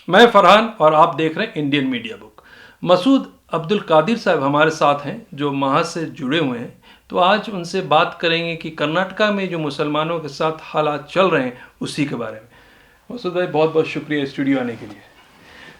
میں فرحان اور آپ دیکھ رہے ہیں انڈین میڈیا بک۔ مسعود عبد القادر صاحب ہمارے ساتھ ہیں جو محاذ سے جڑے ہوئے ہیں، تو آج ان سے بات کریں گے کہ کرناٹکا میں جو مسلمانوں کے ساتھ حالات چل رہے ہیں اسی کے بارے میں۔ مسعود بھائی بہت بہت شکریہ اسٹوڈیو آنے کے لیے۔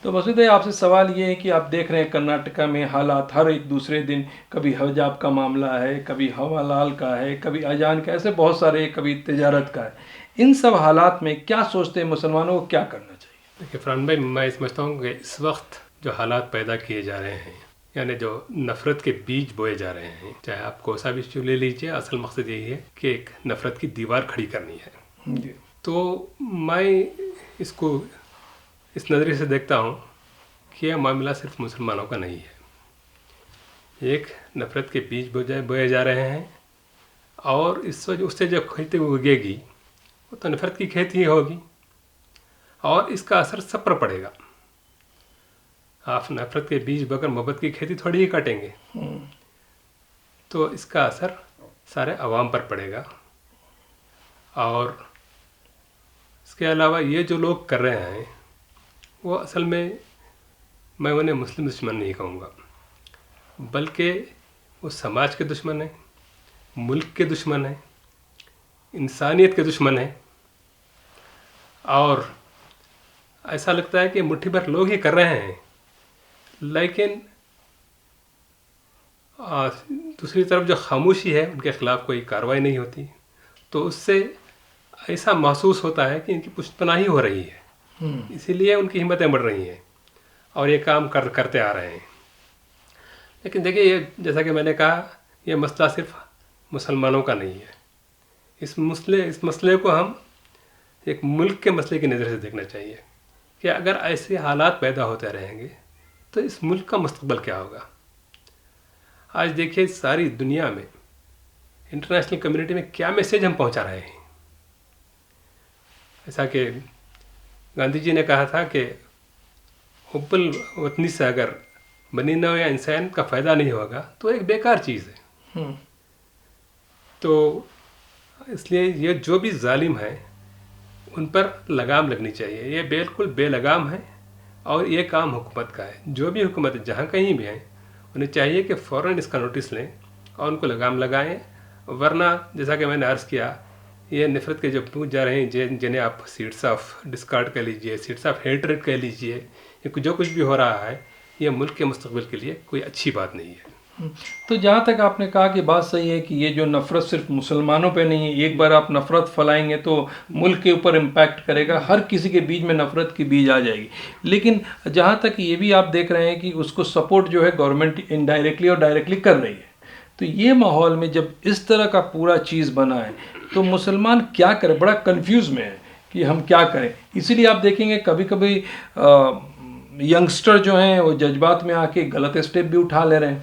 تو مسعود بھائی آپ سے سوال یہ ہے کہ آپ دیکھ رہے ہیں کرناٹکا میں حالات ہر ایک دوسرے دن، کبھی حجاب کا معاملہ ہے، کبھی حلال کا ہے، کبھی اذان کا، ایسے بہت سارے، کبھی تجارت کا ہے۔ ان سب حالات میں کیا سوچتے ہیں مسلمانوں کو کیا کرنا چاہیے؟ دیکھیے فرحان بھائی، میں سمجھتا ہوں کہ اس وقت جو حالات پیدا کیے جا رہے ہیں، یعنی جو نفرت کے بیج بوئے جا رہے ہیں، چاہے آپ کوئی سا بھی ایشو لے لیجیے، اصل مقصد یہی ہے کہ ایک نفرت کی دیوار کھڑی کرنی ہے۔ جی تو میں اس کو اس نظریے سے دیکھتا ہوں کہ یہ معاملہ صرف مسلمانوں کا نہیں ہے۔ ایک نفرت کے بیج بوئے جا رہے ہیں، اور اس سے جو کھیتی اگے گی وہ تو نفرت کی کھیتی ہی ہوگی، اور اس کا اثر سب پر پڑے گا۔ آپ نفرت کے بیج بغیر محبت کی کھیتی تھوڑی ہی کاٹیں گے، تو اس کا اثر سارے عوام پر پڑے گا۔ اور اس کے علاوہ یہ جو لوگ کر رہے ہیں وہ اصل میں انہیں مسلم دشمن نہیں کہوں گا، بلکہ وہ سماج کے دشمن ہیں، ملک کے دشمن ہیں، انسانیت کے دشمن ہیں۔ اور ایسا لگتا ہے کہ مٹھی بھر لوگ ہی کر رہے ہیں، لیکن دوسری طرف جو خاموشی ہے ان کے خلاف کوئی کارروائی نہیں ہوتی، تو اس سے ایسا محسوس ہوتا ہے کہ ان کی پشت پناہی ہو رہی ہے، اسی لیے ان کی ہمتیں بڑھ رہی ہیں اور یہ کام کرتے آ رہے ہیں۔ لیکن دیکھیے، یہ جیسا کہ میں نے کہا، یہ مسئلہ صرف مسلمانوں کا نہیں ہے۔ اس مسئلے کو ہم ایک ملک کے مسئلے کی نظر سے دیکھنا چاہیے کہ اگر ایسے حالات پیدا ہوتے رہیں گے تو اس ملک کا مستقبل کیا ہوگا۔ آج دیکھیے ساری دنیا میں، انٹرنیشنل کمیونٹی میں کیا میسیج ہم پہنچا رہے ہیں۔ ایسا کہ گاندھی جی نے کہا تھا کہ حب الوطنی سے اگر بنی نوع انسان کا فائدہ نہیں ہوگا تو ایک بیکار چیز ہے۔ تو اس لیے یہ جو بھی ظالم ہیں ان پر لگام لگنی چاہیے، یہ بالکل بے لگام ہے، اور یہ کام حکومت کا ہے۔ جو بھی حکومت جہاں کہیں بھی ہیں انہیں چاہیے کہ فوراً اس کا نوٹس لیں اور ان کو لگام لگائیں، ورنہ جیسا کہ میں نے عرض کیا، یہ نفرت کے جو پوچھ جا رہے ہیں جنہیں آپ سیڈس آف ڈسکارڈ کہہ لیجئے، سیڈس آف ہیٹریڈ کہہ لیجئے، یہ جو کچھ بھی ہو رہا ہے یہ ملک کے مستقبل کے لیے کوئی اچھی بات نہیں ہے۔ تو جہاں تک آپ نے کہا کہ بات صحیح ہے کہ یہ جو نفرت صرف مسلمانوں پہ نہیں ہے، ایک بار آپ نفرت پھیلائیں گے تو ملک کے اوپر امپیکٹ کرے گا، ہر کسی کے بیچ میں نفرت کی بیج آ جائے گی۔ لیکن جہاں تک یہ بھی آپ دیکھ رہے ہیں کہ اس کو سپورٹ جو ہے گورنمنٹ انڈائریکٹلی اور ڈائریکٹلی کر رہی ہے، تو یہ ماحول میں جب اس طرح کا پورا چیز بنا ہے تو مسلمان کیا کرے؟ بڑا کنفیوز میں ہے کہ ہم کیا کریں۔ اسی لیے آپ دیکھیں گے کبھی کبھی ینگسٹر جو ہیں وہ جذبات میں آ کے غلط اسٹیپ بھی اٹھا لے رہے ہیں۔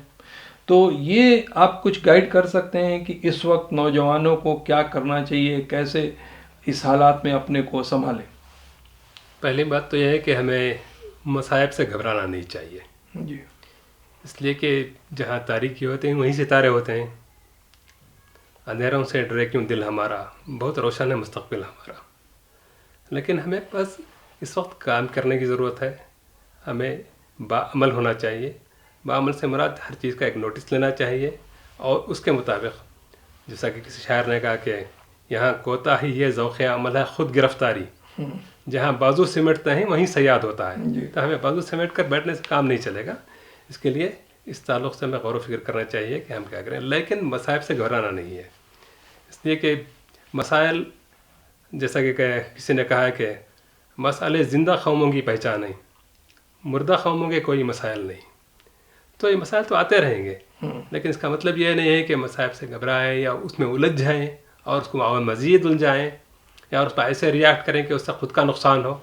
تو یہ آپ کچھ گائیڈ کر سکتے ہیں کہ اس وقت نوجوانوں کو کیا کرنا چاہیے، کیسے اس حالات میں اپنے کو سنبھالیں؟ پہلی بات تو یہ ہے کہ ہمیں مصائب سے گھبرانا نہیں چاہیے، جی، اس لیے کہ جہاں تاریکی ہوتے ہیں وہیں ستارے ہوتے ہیں۔ اندھیروں سے ڈرے کیوں دل ہمارا، بہت روشن ہے مستقبل ہمارا۔ لیکن ہمیں بس اس وقت کام کرنے کی ضرورت ہے، ہمیں باعمل ہونا چاہیے۔ باعمل سے مراد ہر چیز کا ایک نوٹس لینا چاہیے، اور اس کے مطابق جیسا کہ کسی شاعر نے کہا کہ یہاں کوتاہی یہ ذوق عمل ہے خود گرفتاری، جہاں بازو سمیٹتے ہیں وہیں صیاد ہوتا ہے۔ تو ہمیں بازو سمیٹ کر بیٹھنے سے کام نہیں چلے گا، اس کے لیے اس تعلق سے ہمیں غور و فکر کرنا چاہیے کہ ہم کیا کریں، لیکن مصائب سے گھبرانا نہیں ہے۔ اس لیے کہ مسائل، جیسا کہ کسی نے کہا ہے کہ مسئلے زندہ قوموں کی پہچان ہیں، مردہ قوموں کے کوئی مسائل نہیں۔ تو یہ مسائل تو آتے رہیں گے، لیکن اس کا مطلب یہ نہیں ہے کہ مصائب سے گھبرائیں یا اس میں الجھ جائیں اور اس کو مزید الجھائیں یا اس پر ایسے ریاکٹ کریں کہ اس سے خود کا نقصان ہو۔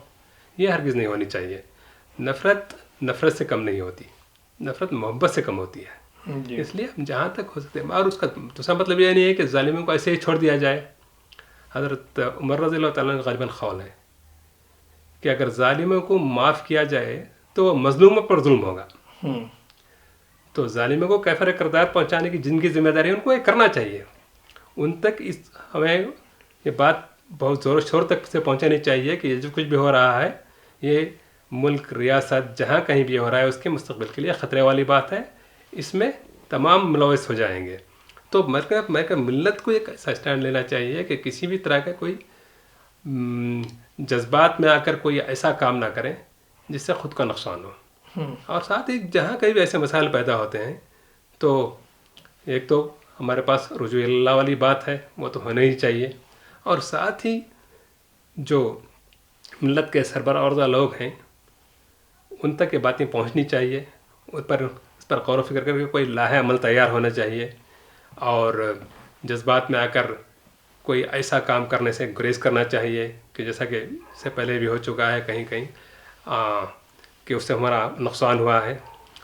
یہ ہرگز نہیں ہونی چاہیے۔ نفرت سے کم نہیں ہوتی، نفرت محبت سے کم ہوتی ہے۔ اس لیے ہم جہاں تک ہو سکتے ہیں، اور اس کا دوسرا مطلب یہ نہیں ہے کہ ظالموں کو ایسے ہی چھوڑ دیا جائے۔ حضرت عمر رضی اللہ تعالیٰ نے غالباً قول ہے کہ اگر ظالموں کو معاف کیا جائے تو وہ مظلوموں پر ظلم ہوگا۔ تو ظالموں کو کیفر کردار پہنچانے کی جن کی ذمہ داری ہے ان کو یہ کرنا چاہیے، ان تک ہمیں یہ بات بہت زور و شور تک سے پہنچانی چاہیے کہ یہ جو کچھ بھی ہو رہا ہے یہ ملک ریاست جہاں کہیں بھی ہو رہا ہے اس کے مستقبل کے لیے خطرے والی بات ہے. اس میں تمام ملوث ہو جائیں گے. تو میں کہ ملت کو ایک ایسا اسٹینڈ لینا چاہیے کہ کسی بھی طرح کا کوئی جذبات میں آ کر کوئی ایسا کام نہ کریں جس سے خود کا نقصان ہو. اور ساتھ ہی جہاں کہیں بھی ایسے مسائل پیدا ہوتے ہیں تو ایک تو ہمارے پاس رجوع اللہ والی بات ہے، وہ تو ہونا ہی چاہیے. اور ساتھ ہی جو ملت کے سربراہ لوگ ہیں ان تک یہ باتیں پہنچنی چاہیے. اس پر غور و فکر کر کے کوئی لاہ عمل تیار ہونا چاہیے. اور جذبات میں آ کر کوئی ایسا کام کرنے سے گریز کرنا چاہیے کہ جیسا کہ اس سے پہلے بھی ہو چکا ہے کہیں کہیں کہ اس سے ہمارا نقصان ہوا ہے.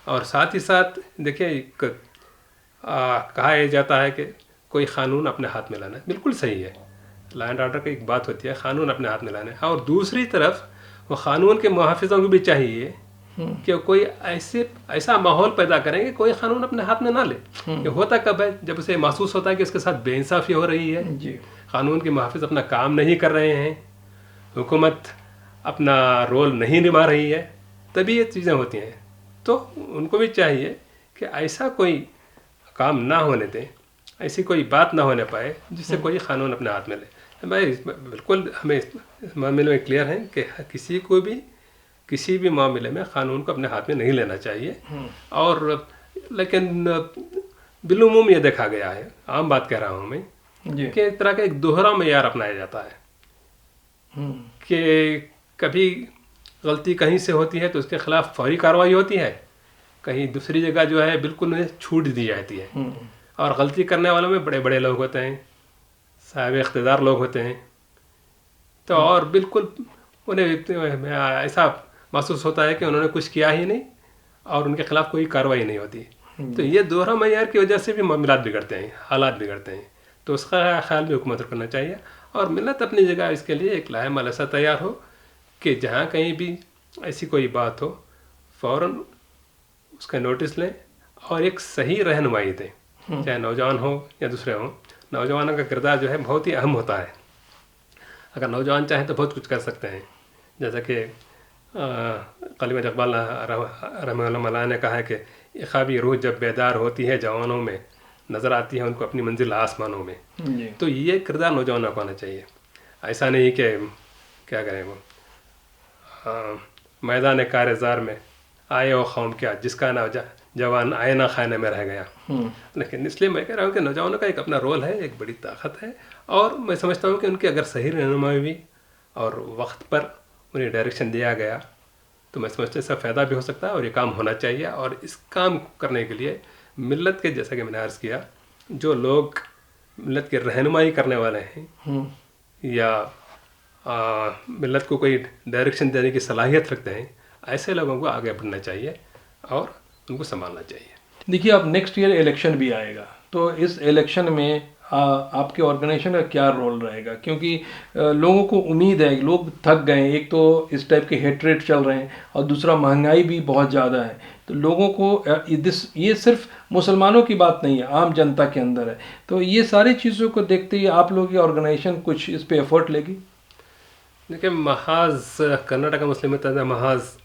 اور ساتھ ہی ساتھ دیکھیے کہا یہ جاتا ہے کہ کوئی قانون اپنے ہاتھ میں لانا ہے. بالکل صحیح ہے، لا اینڈ آرڈر کی ایک بات ہوتی ہے، قانون اپنے ہاتھ میں لانا ہے. اور دوسری طرف وہ قانون کے محافظوں کو بھی چاہیے کہ کوئی ایسا ماحول پیدا کریں کہ کوئی قانون اپنے ہاتھ میں نہ لے. یہ ہوتا کب ہے؟ جب اسے محسوس ہوتا ہے کہ اس کے ساتھ بے انصافی ہو رہی ہے، قانون کے محافظ اپنا کام نہیں کر رہے ہیں، حکومت اپنا رول نہیں نبھا رہی ہے، تبھی یہ چیزیں ہوتی ہیں. تو ان کو بھی چاہیے کہ ایسا کوئی کام نہ ہونے دیں، ایسی کوئی بات نہ ہونے پائے جس سے کوئی قانون اپنے ہاتھ میں لے. بھائی بالکل ہمیں اس معاملے میں کلیئر ہیں کہ کسی کو بھی کسی بھی معاملے میں قانون کو اپنے ہاتھ میں نہیں لینا چاہیے. اور لیکن بالعموم یہ دیکھا گیا ہے، عام بات کہہ رہا ہوں میں، کہ ایک طرح کا ایک دوہرا معیار اپنایا جاتا ہے کہ کبھی غلطی کہیں سے ہوتی ہے تو اس کے خلاف فوری کارروائی ہوتی ہے، کہیں دوسری جگہ جو ہے بالکل انہیں چھوٹ دی جاتی ہے. اور غلطی کرنے والوں میں بڑے بڑے لوگ ہوتے ہیں، صاحب اقتدار لوگ ہوتے ہیں. تو اور بالکل انہیں ایسا محسوس ہوتا ہے کہ انہوں نے کچھ کیا ہی نہیں اور ان کے خلاف کوئی کارروائی نہیں ہوتی. تو یہ دوہرا معیار کی وجہ سے بھی معاملات بگڑتے ہیں، حالات بگڑتے ہیں. تو اس کا خیال بھی حکومت کو کرنا چاہیے. اور ملت اپنی جگہ اس کے لیے ایک لاہ عمل ایسا تیار ہو کہ جہاں کہیں بھی ایسی کوئی بات ہو فوراً اس کا نوٹس لیں اور ایک صحیح رہنمائی دیں، چاہے نوجوان ہو یا دوسرے ہوں. نوجوانوں کا کردار جو ہے بہت ہی اہم ہوتا ہے. اگر نوجوان چاہیں تو بہت کچھ کر سکتے ہیں. جیسا کہ قلم اقبال رحمہ اللہ نے کہا ہے کہ خوابی روح جب بیدار ہوتی ہے جوانوں میں، نظر آتی ہے ان کو اپنی منزل آسمانوں میں. تو یہ کردار نوجوانوں کو آنا چاہیے. ایسا نہیں کہ کیا کریں وہ میدان کارزار میں آئے وہ قوم کیا جس کا نہ جوان آئینہ خانے میں رہ گیا. لیکن اس لیے میں کہہ رہا ہوں کہ نوجوانوں کا ایک اپنا رول ہے، ایک بڑی طاقت ہے. اور میں سمجھتا ہوں کہ ان کی اگر صحیح رہنمائی ہوئی اور وقت پر انہیں ڈائریکشن دیا گیا تو میں سمجھتا ہوں اس کا فائدہ بھی ہو سکتا ہے اور یہ کام ہونا چاہیے. اور اس کام کرنے کے لیے ملت کے، جیسا کہ میں نے عرض کیا، جو لوگ ملت کی رہنمائی کرنے والے ہیں یا ملت کو کوئی ڈائریکشن دینے کی صلاحیت رکھتے ہیں، ایسے لوگوں کو آگے بڑھنا چاہیے اور ان کو سنبھالنا چاہیے. دیکھیے اب نیکسٹ ایئر الیکشن بھی آئے گا، تو اس الیکشن میں آپ کے آرگنائزیشن کا کیا رول رہے گا؟ کیونکہ لوگوں کو امید ہے، لوگ تھک گئے ہیں. ایک تو اس ٹائپ کے ہیٹریٹ چل رہے ہیں اور دوسرا مہنگائی بھی بہت زیادہ ہے. تو لوگوں کو یہ صرف مسلمانوں کی بات نہیں ہے، عام جنتا کے اندر ہے. تو یہ ساری چیزوں کو دیکھتے ہوئے آپ لوگوں کی آرگنائزیشن کچھ اس پہ ایفرٹ لے گی؟ دیکھیں، محاذ کرناٹکا مسلم اتحاد محاذ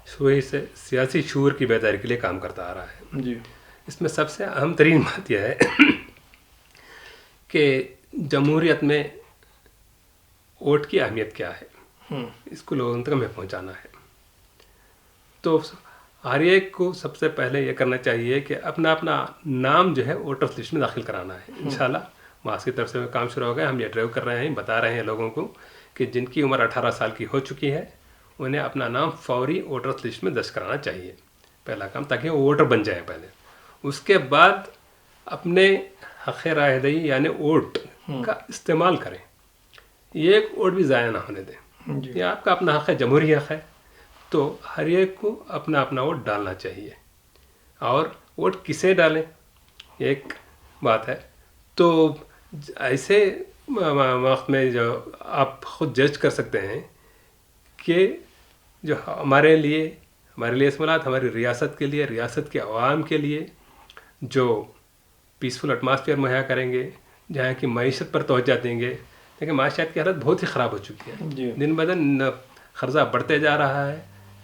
شروع ہی سے سیاسی شعور کی بیداری کے لیے کام کرتا آ رہا ہے. جی. اس میں سب سے اہم ترین بات یہ ہے کہ جمہوریت میں ووٹ کی اہمیت کیا ہے، اس کو لوگوں تک ہمیں پہنچانا ہے. تو ہر ایک کو سب سے پہلے یہ کرنا چاہیے کہ اپنا نام جو ہے ووٹرس لسٹ میں داخل کرانا ہے. انشاءاللہ محاذ کی طرف سے کام شروع ہو گیا. ہم یہ ڈرائیو کر رہے ہیں، بتا رہے ہیں لوگوں کو کہ جن کی عمر 18 سال کی ہو چکی ہے انہیں اپنا نام فوری ووٹرس لسٹ میں درج کرانا چاہیے، پہلا کام، تاکہ وہ ووٹر بن جائیں پہلے. اس کے بعد اپنے حق رائے دہی یعنی ووٹ کا استعمال کریں. یہ ایک ووٹ بھی ضائع نہ ہونے دیں. یہ آپ کا اپنا حق ہے، جمہوری حق ہے. تو ہر ایک کو اپنا ووٹ ڈالنا چاہیے. اور ووٹ کسے ڈالیں یہ ایک بات ہے. تو ایسے وقت میں جو آپ خود جج کر سکتے ہیں کہ جو ہمارے لیے اسمالات ہماری ریاست کے لیے، ریاست کے عوام کے لیے جو پیسفل ایٹماسفیئر مہیا کریں گے، جہاں کی معیشت پر توجہ دیں گے. لیکن معاشیات کی حالت بہت ہی خراب ہو چکی ہے. دن بدن قرضہ بڑھتے جا رہا ہے،